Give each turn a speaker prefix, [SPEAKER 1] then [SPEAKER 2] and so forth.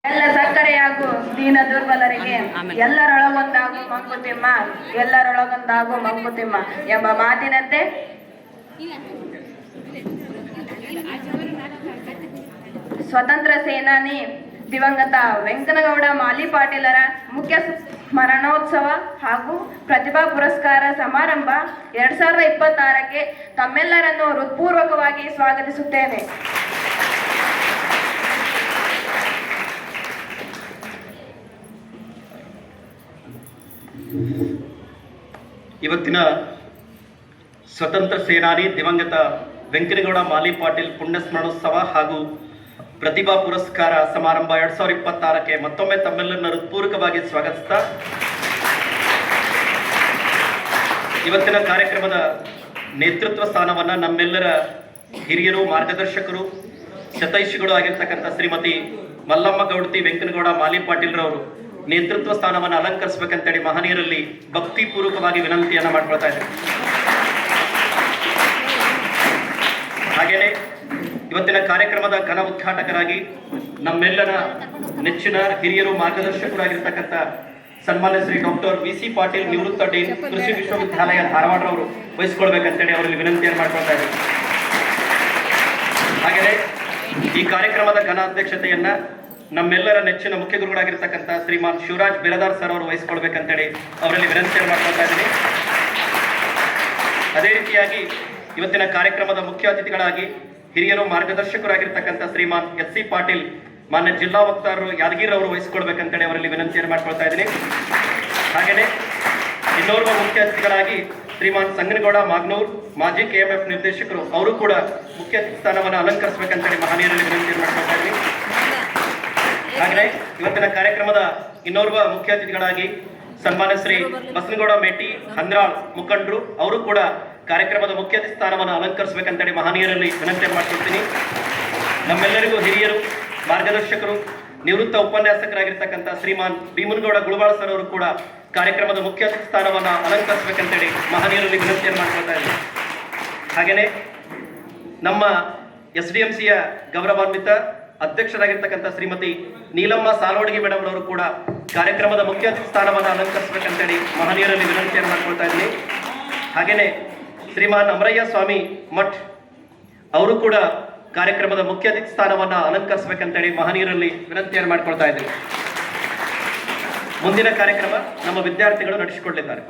[SPEAKER 1] ಎಲ್ಲ ಸಕ್ಕರೆ ಹಾಗೂ ದೀನ ದುರ್ಬಲರಿಗೆ ಎಲ್ಲರೊಳಗೊಂದಾಗು ಮಂಕುತಿಮ್ಮ, ಎಲ್ಲರೊಳಗೊಂದಾಗು ಮಂಕುತಿಮ್ಮ ಎಂಬ ಮಾತಿನಂತೆ ಸ್ವತಂತ್ರ ಸೇನಾನಿ ದಿವಂಗತ ವೆಂಕನಗೌಡ ಮಾಲಿ ಪಾಟೀಲರ ಮುಖ್ಯ ಸ್ಮರಣೋತ್ಸವ ಹಾಗೂ ಪ್ರತಿಭಾ ಪುರಸ್ಕಾರ ಸಮಾರಂಭ 2026ಕ್ಕೆ ತಮ್ಮೆಲ್ಲರನ್ನು ಹೃತ್ಪೂರ್ವಕವಾಗಿ ಸ್ವಾಗತಿಸುತ್ತೇನೆ.
[SPEAKER 2] ಇವತ್ತಿನ ಸ್ವತಂತ್ರ ಸೇನಾನಿ ದಿವಂಗತ ವೆಂಕನಗೌಡ ಮಾಲಿ ಪಾಟೀಲ್ ಪುಣ್ಯಸ್ಮರಣೋತ್ಸವ ಹಾಗೂ ಪ್ರತಿಭಾ ಪುರಸ್ಕಾರ ಸಮಾರಂಭ 2026ಕ್ಕೆ ಮತ್ತೊಮ್ಮೆ ತಮ್ಮೆಲ್ಲರನ್ನ ಹೃತ್ಪೂರ್ವಕವಾಗಿ ಸ್ವಾಗತಿಸ್ತಾ, ಇವತ್ತಿನ ಕಾರ್ಯಕ್ರಮದ ನೇತೃತ್ವ ಸ್ಥಾನವನ್ನು ನಮ್ಮೆಲ್ಲರ ಹಿರಿಯರು, ಮಾರ್ಗದರ್ಶಕರು, ಶತೈಷಿಗಳು ಆಗಿರ್ತಕ್ಕಂಥ ಶ್ರೀಮತಿ ಮಲ್ಲಮ್ಮ ಗೌಡತಿ ವೆಂಕನಗೌಡ ಮಾಲಿ ಪಾಟೀಲ್ರವರು ನೇತೃತ್ವ ಸ್ಥಾನವನ್ನು ಅಲಂಕರಿಸಬೇಕಂತೇಳಿ ಮಹನೀಯರಲ್ಲಿ ಭಕ್ತಿಪೂರ್ವಕವಾಗಿ ವಿನಂತಿಯನ್ನು ಮಾಡ್ಕೊಳ್ತಾ ಇದ್ದಾರೆ. ಹಾಗೆಯೇ ಇವತ್ತಿನ ಕಾರ್ಯಕ್ರಮದ ಘನ ಉದ್ಘಾಟಕರಾಗಿ ನಮ್ಮೆಲ್ಲರ ನೆಚ್ಚಿನ ಹಿರಿಯರು, ಮಾರ್ಗದರ್ಶಕರಾಗಿರ್ತಕ್ಕಂಥ ಸನ್ಮಾನ್ಯ ಶ್ರೀ ಡಾಕ್ಟರ್ ವಿ.ಸಿ. ಪಾಟೀಲ್ ನಿವೃತ್ತ ಡೀನ್, ಕೃಷಿ ವಿಶ್ವವಿದ್ಯಾಲಯ ಧಾರವಾಡರವರು ವಹಿಸಿಕೊಳ್ಬೇಕಂತೇಳಿ ಅವರಲ್ಲಿ ವಿನಂತಿಯನ್ನು ಮಾಡ್ಕೊಳ್ತಾ ಇದ್ದಾರೆ. ಹಾಗೆಯೇ ಈ ಕಾರ್ಯಕ್ರಮದ ಘನ ಅಧ್ಯಕ್ಷತೆಯನ್ನ ನಮ್ಮೆಲ್ಲರ ನೆಚ್ಚಿನ ಮುಖ್ಯ ಗುರುಗಳಾಗಿರ್ತಕ್ಕಂಥ ಶ್ರೀಮಾನ್ ಶಿವರಾಜ್ ಬಿರದಾರ್ ಸರ್ ಅವರು ವಹಿಸಿಕೊಳ್ಬೇಕಂತೇಳಿ ಅವರಲ್ಲಿ ವಿನಂತಿಯನ್ನು ಮಾಡ್ಕೊಳ್ತಾ ಇದ್ದೀನಿ. ಅದೇ ರೀತಿಯಾಗಿ ಇವತ್ತಿನ ಕಾರ್ಯಕ್ರಮದ ಮುಖ್ಯ ಅತಿಥಿಗಳಾಗಿ ಹಿರಿಯರು, ಮಾರ್ಗದರ್ಶಕರಾಗಿರ್ತಕ್ಕಂಥ ಶ್ರೀಮಾನ್ ಎಸ್.ಸಿ. ಪಾಟೀಲ್ ಮಾನ್ಯ ಜಿಲ್ಲಾ ವಕ್ತಾರರು ಯಾದಗಿರಿ ಅವರು ವಹಿಸಿಕೊಳ್ಬೇಕಂತೇಳಿ ಅವರಲ್ಲಿ ವಿನಂತಿಯನ್ನು ಮಾಡ್ಕೊಳ್ತಾ ಇದ್ದೀನಿ. ಹಾಗೆಯೇ ಇನ್ನೋರ್ವ ಮುಖ್ಯ ಅತಿಥಿಗಳಾಗಿ ಶ್ರೀಮಾನ್ ಸಂಗನಗೌಡ ಮಾಗ್ನೂರ್, ಮಾಜಿ KMF ನಿರ್ದೇಶಕರು, ಅವರು ಕೂಡ ಮುಖ್ಯ ಅತಿಥಿ ಸ್ಥಾನವನ್ನು ಅಲಂಕರಿಸಬೇಕಂತೇಳಿ ಮಹನೀಯರಲ್ಲಿ ವಿನಂತಿಯನ್ನು ಮಾಡ್ಕೊಳ್ತಾ ಇದ್ದೀನಿ. ಹಾಗೆಯೇ ಇವತ್ತಿನ ಕಾರ್ಯಕ್ರಮದ ಇನ್ನೋರ್ವ ಮುಖ್ಯ ಅತಿಥಿಗಳಾಗಿ ಸನ್ಮಾನ್ಯ ಶ್ರೀ ಬಸನಗೌಡ ಮೇಟಿ ಹಂದ್ರಾಳ್ ಮುಖಂಡರು, ಅವರು ಕೂಡ ಕಾರ್ಯಕ್ರಮದ ಮುಖ್ಯ ಅತಿಥಿ ಸ್ಥಾನವನ್ನು ಅಲಂಕರಿಸಬೇಕಂತೇಳಿ ಮಹನೀಯರಲ್ಲಿ ವಿನಂತಿ ಮಾಡ್ಕೊಳ್ತೀನಿ. ನಮ್ಮೆಲ್ಲರಿಗೂ ಹಿರಿಯರು, ಮಾರ್ಗದರ್ಶಕರು, ನಿವೃತ್ತ ಉಪನ್ಯಾಸಕರಾಗಿರ್ತಕ್ಕಂಥ ಶ್ರೀಮಾನ್ ಭೀಮನಗೌಡ ಗುಳಬಾಳ ಸರ್ ಅವರು ಕೂಡ ಕಾರ್ಯಕ್ರಮದ ಮುಖ್ಯ ಅತಿಥಿ ಸ್ಥಾನವನ್ನು ಅಲಂಕರಿಸಬೇಕಂತೇಳಿ ಮಹನೀಯರಲ್ಲಿ ವಿನಂತಿಯನ್ನು ಮಾಡ್ಕೊಳ್ತಾ ಇದ್ದೀನಿ. ಹಾಗೆಯೇ ನಮ್ಮ SDMCಯ ಗೌರವಾನ್ವಿತ ಅಧ್ಯಕ್ಷರಾಗಿರ್ತಕ್ಕಂಥ ಶ್ರೀಮತಿ ನೀಲಮ್ಮ ಸಾಲೋಡಗಿ ಮೇಡಮ್ ಅವರು ಕೂಡ ಕಾರ್ಯಕ್ರಮದ ಮುಖ್ಯ ಅತಿಥಿ ಸ್ಥಾನವನ್ನು ಅಲಂಕರಿಸಬೇಕಂತೇಳಿ ಮಹನೀಯರಲ್ಲಿ ವಿನಂತಿಯನ್ನು ಮಾಡ್ಕೊಳ್ತಾ ಇದ್ದೀನಿ. ಹಾಗೆಯೇ ಶ್ರೀಮಾನ್ ಅಮರಯ್ಯ ಸ್ವಾಮಿ ಮಠ್ ಅವರು ಕೂಡ ಕಾರ್ಯಕ್ರಮದ ಮುಖ್ಯ ಅತಿಥಿ ಸ್ಥಾನವನ್ನು ಅಲಂಕರಿಸಬೇಕಂತೇಳಿ ಮಹನೀಯರಲ್ಲಿ ವಿನಂತಿಯನ್ನು ಮಾಡ್ಕೊಳ್ತಾ ಇದ್ದೀನಿ. ಮುಂದಿನ ಕಾರ್ಯಕ್ರಮ ನಮ್ಮ ವಿದ್ಯಾರ್ಥಿಗಳು ನಡೆಸಿಕೊಡಲಿದ್ದಾರೆ.